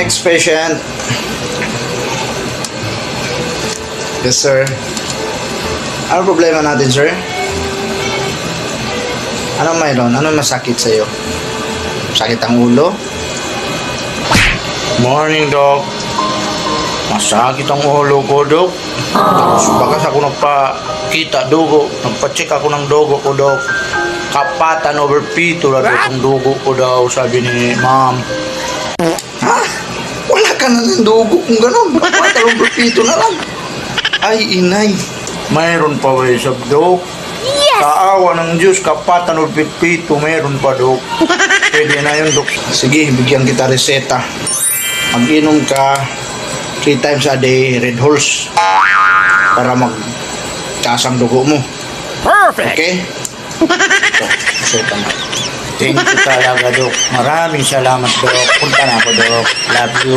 Next patient. Yes, sir. Ano problema natin, sir? Anong mayroon? Anong masakit sa'yo? Sakit ang ulo? Morning, Doc. Masakit ang ulo ko, Doc. Tapos bakas ako nagpakita dugo. Nagpa-check ako ng dugo ko, Doc. Kapatan over pito na Doc ang dugo ko daw, sabi ni ma'am. Ha? Wala ka na ng dugo kung gano'n. Kapatan over pito na lang. Ay, inay. Mayroon pa ba isang, Doc? Yes! Kaawa ng Diyos, kapatan over pito, mayroon pa, Doc. Pwede na yun, Doc. Sige, bigyan kita reseta. Mag-inom ka 3 times a day, Red Horse, para magtaas ang dugo mo. Perfect! Okay? So, thank you talaga, Doc. Maraming salamat, Doc. Punta na ako, Doc. Love you.